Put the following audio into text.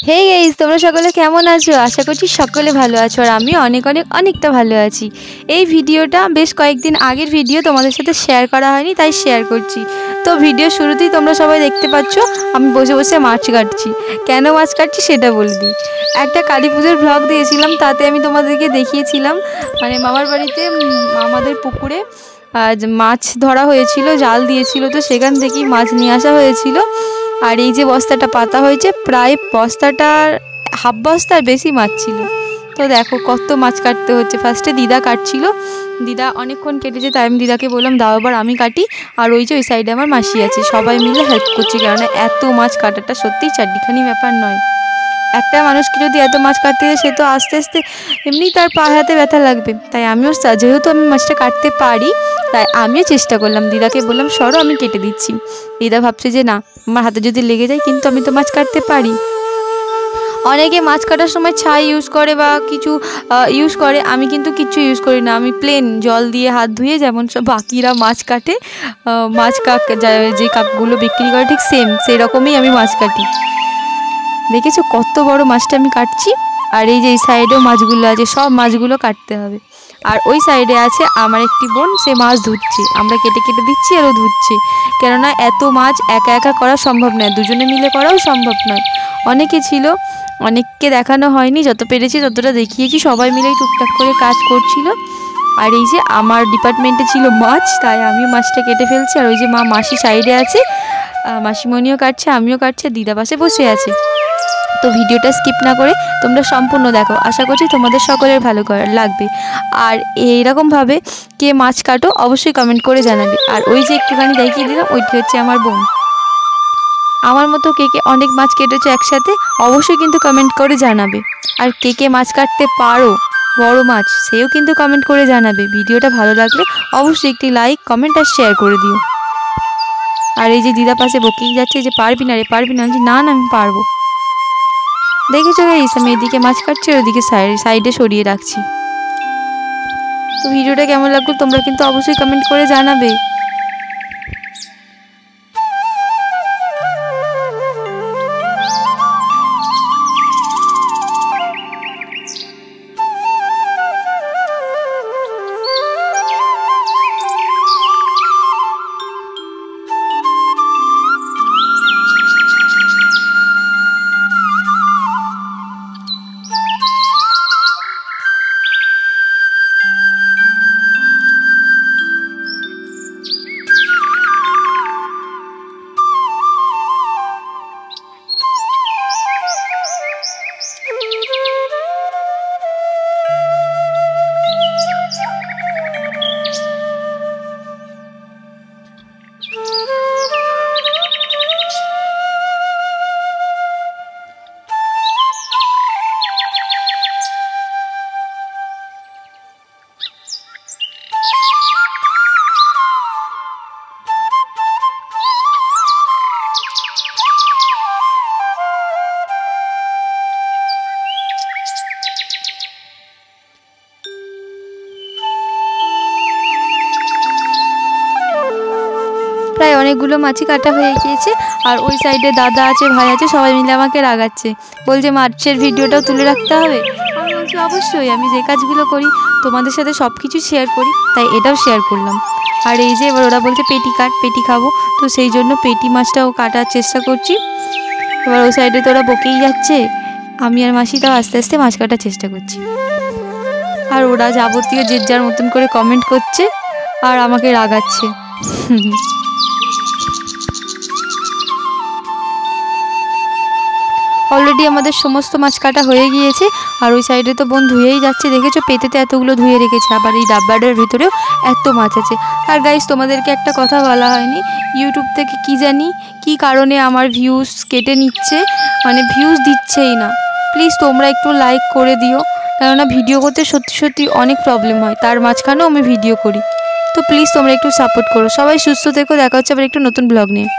Hey guys, তোমরা সকলে কেমন আছো? আশা করছি সকলে ভালো আছো আর আমি অনেকটা ভালো আছি। এই ভিডিওটা বেশ কয়েকদিন আগের ভিডিও, তোমাদের সাথে শেয়ার করা হয়নি তাই শেয়ার করছি। তো ভিডিও শুরুতেই তোমরা সবাই দেখতে পাচ্ছ আমি বসে বসে মাছ কাটছি। কেন মাছ কাটছি সেটা বলে দিই। একটা কালী পুজোর ভ্লগ দিয়েছিলাম, তাতে আমি তোমাদেরকে দেখিয়েছিলাম মানে মামার বাড়িতে আমাদের পুকুরে মাছ ধরা হয়েছিল, জাল দিয়েছিল, তো সেখান থেকেই মাছ নিয়ে আসা হয়েছিল। আর এই যে বস্তাটা পাতা হয়েছে, প্রায় বস্তাটার হাফ বস্তার বেশি মাছ ছিল। তো দেখো কত মাছ কাটতে হচ্ছে। ফার্স্টে দিদা কাটছিল, দিদা অনেকক্ষণ কেটেছে, তাই আমি দিদাকে বললাম দাও এবার আমি কাটি। আর ওই যে ওই সাইডে আমার মাসি আছে, সবাই মিলে হেল্প করছি, কেননা এত মাছ কাটাটা সত্যিই চারটিখানি ব্যাপার নয়। একটা মানুষকে যদি এত মাছ কাটতে যায়, সে তো আস্তে আস্তে এমনি তার পা হাতে ব্যথা লাগবে। তাই আমিও যেহেতু আমি মাছটা কাটতে পারি, তাই আমিও চেষ্টা করলাম। দিদাকে বললাম সরো আমি কেটে দিচ্ছি। দিদা ভাবছে যে না, আমার হাতে যদি লেগে যায়, কিন্তু আমি তো মাছ কাটতে পারি। অনেকে মাছ কাটার সময় ছাই ইউজ করে বা কিছু ইউজ করে, আমি কিন্তু কিচ্ছু ইউজ করি না। আমি প্লেন জল দিয়ে হাত ধুয়ে, যেমন সব বাকিরা মাছ কাটে, মাছ যে কাকগুলো বিক্রি করে ঠিক সেম সেই রকমই আমি মাছ কাটি। দেখেছো কত বড় মাছটা আমি কাটছি। আর এই যে এই সাইডেও মাছগুলো আছে, সব মাছগুলো কাটতে হবে। আর ওই সাইডে আছে আমার একটি বোন, সে মাছ ধুচ্ছে, আমরা কেটে কেটে দিচ্ছি আর ও ধুচ্ছে। কেননা এত মাছ একা একা করা সম্ভব নয়, দুজনে মিলে করাও সম্ভব নয়। অনেকে ছিল, অনেককে দেখানো হয়নি, যত পেরেছি ততটা দেখিয়েছি। সবাই মিলে টুকটাক করে কাজ করছিল। আর এই যে আমার ডিপার্টমেন্টে ছিল মাছ, তাই আমিও মাছটা কেটে ফেলছি। আর ওই যে মাসি সাইডে আছে, মাসিমণিও কাটছে, আমিও কাটছে, দিদা পাশে বসে আছে। তো ভিডিওটা স্কিপ না করে তোমরা সম্পূর্ণ দেখো, আশা করছি তোমাদের সকলের ভালো লাগবে। আর এইরকমভাবে কে মাছ কাটো অবশ্যই কমেন্ট করে জানাবে। আর ওই যে একটুখানি দেখিয়ে দিলাম, ওইটি হচ্ছে আমার বোন। আমার মতো কে কে অনেক মাছ কেটেছো একসাথে অবশ্যই কিন্তু কমেন্ট করে জানাবে। আর কে কে মাছ কাটতে পারো বড় মাছ, সেও কিন্তু কমেন্ট করে জানাবে। ভিডিওটা ভালো লাগলে অবশ্যই একটি লাইক, কমেন্ট আর শেয়ার করে দিও। আর এই যে দিদা পাশে বকেই যাচ্ছে যে পারবি না রে, পারবি না, না না আমি পারবো। দেখেছো গাইস, আমি এদিকে মাছ কাটছি আর ওদিকে সাইডে সরিয়ে রাখছি। তো ভিডিওটা কেমন লাগলো তোমরা কিন্তু অবশ্যই কমেন্ট করে জানাবে। প্রায় অনেকগুলো মাছই কাটা হয়ে গিয়েছে। আর ওই সাইডে দাদা আছে, ভাই আছে, সবাই মিলে আমাকে রাগাচ্ছে, বলছে মাছের ভিডিওটাও তুলে রাখতে হবে। আমি বলছি অবশ্যই, আমি যে কাজগুলো করি তোমাদের সাথে সব কিছু শেয়ার করি, তাই এটাও শেয়ার করলাম। আর এই যে এবার ওরা বলছে পেটি কাট, পেটি খাবো, তো সেই জন্য পেটি মাছটাও কাটার চেষ্টা করছি। এবার ওই সাইডে তো ওরা বকেই যাচ্ছে, আমি আর মাসি তাও আস্তে আস্তে মাছ কাটার চেষ্টা করছি। আর ওরা যাবতীয় যে যার মতন করে কমেন্ট করছে আর আমাকে রাগাচ্ছে। অলরেডি আমাদের সমস্ত মাছ কাটা হয়ে গিয়েছে। আর ওই সাইডে তো বোন ধুয়েই যাচ্ছে, দেখেছো পেতেতে এতগুলো ধুয়ে রেখেছে, আবার এই ডাব্বাটার ভিতরেও এত মাছ আছে। আর গাইস, তোমাদেরকে একটা কথা বলা হয়নি, ইউটিউব থেকে কি জানি কি কারণে আমার ভিউজ কেটে নিচ্ছে, মানে ভিউজ দিচ্ছেই না। প্লিজ তোমরা একটু লাইক করে দিও, কেননা ভিডিও করতে সত্যি সত্যি অনেক প্রবলেম হয়, তার মাঝখানেও আমি ভিডিও করি। তো প্লিজ তোমরা একটু সাপোর্ট করো। সবাই সুস্থ থেকো, দেখা হচ্ছে আবার একটু নতুন ব্লগ নিয়ে।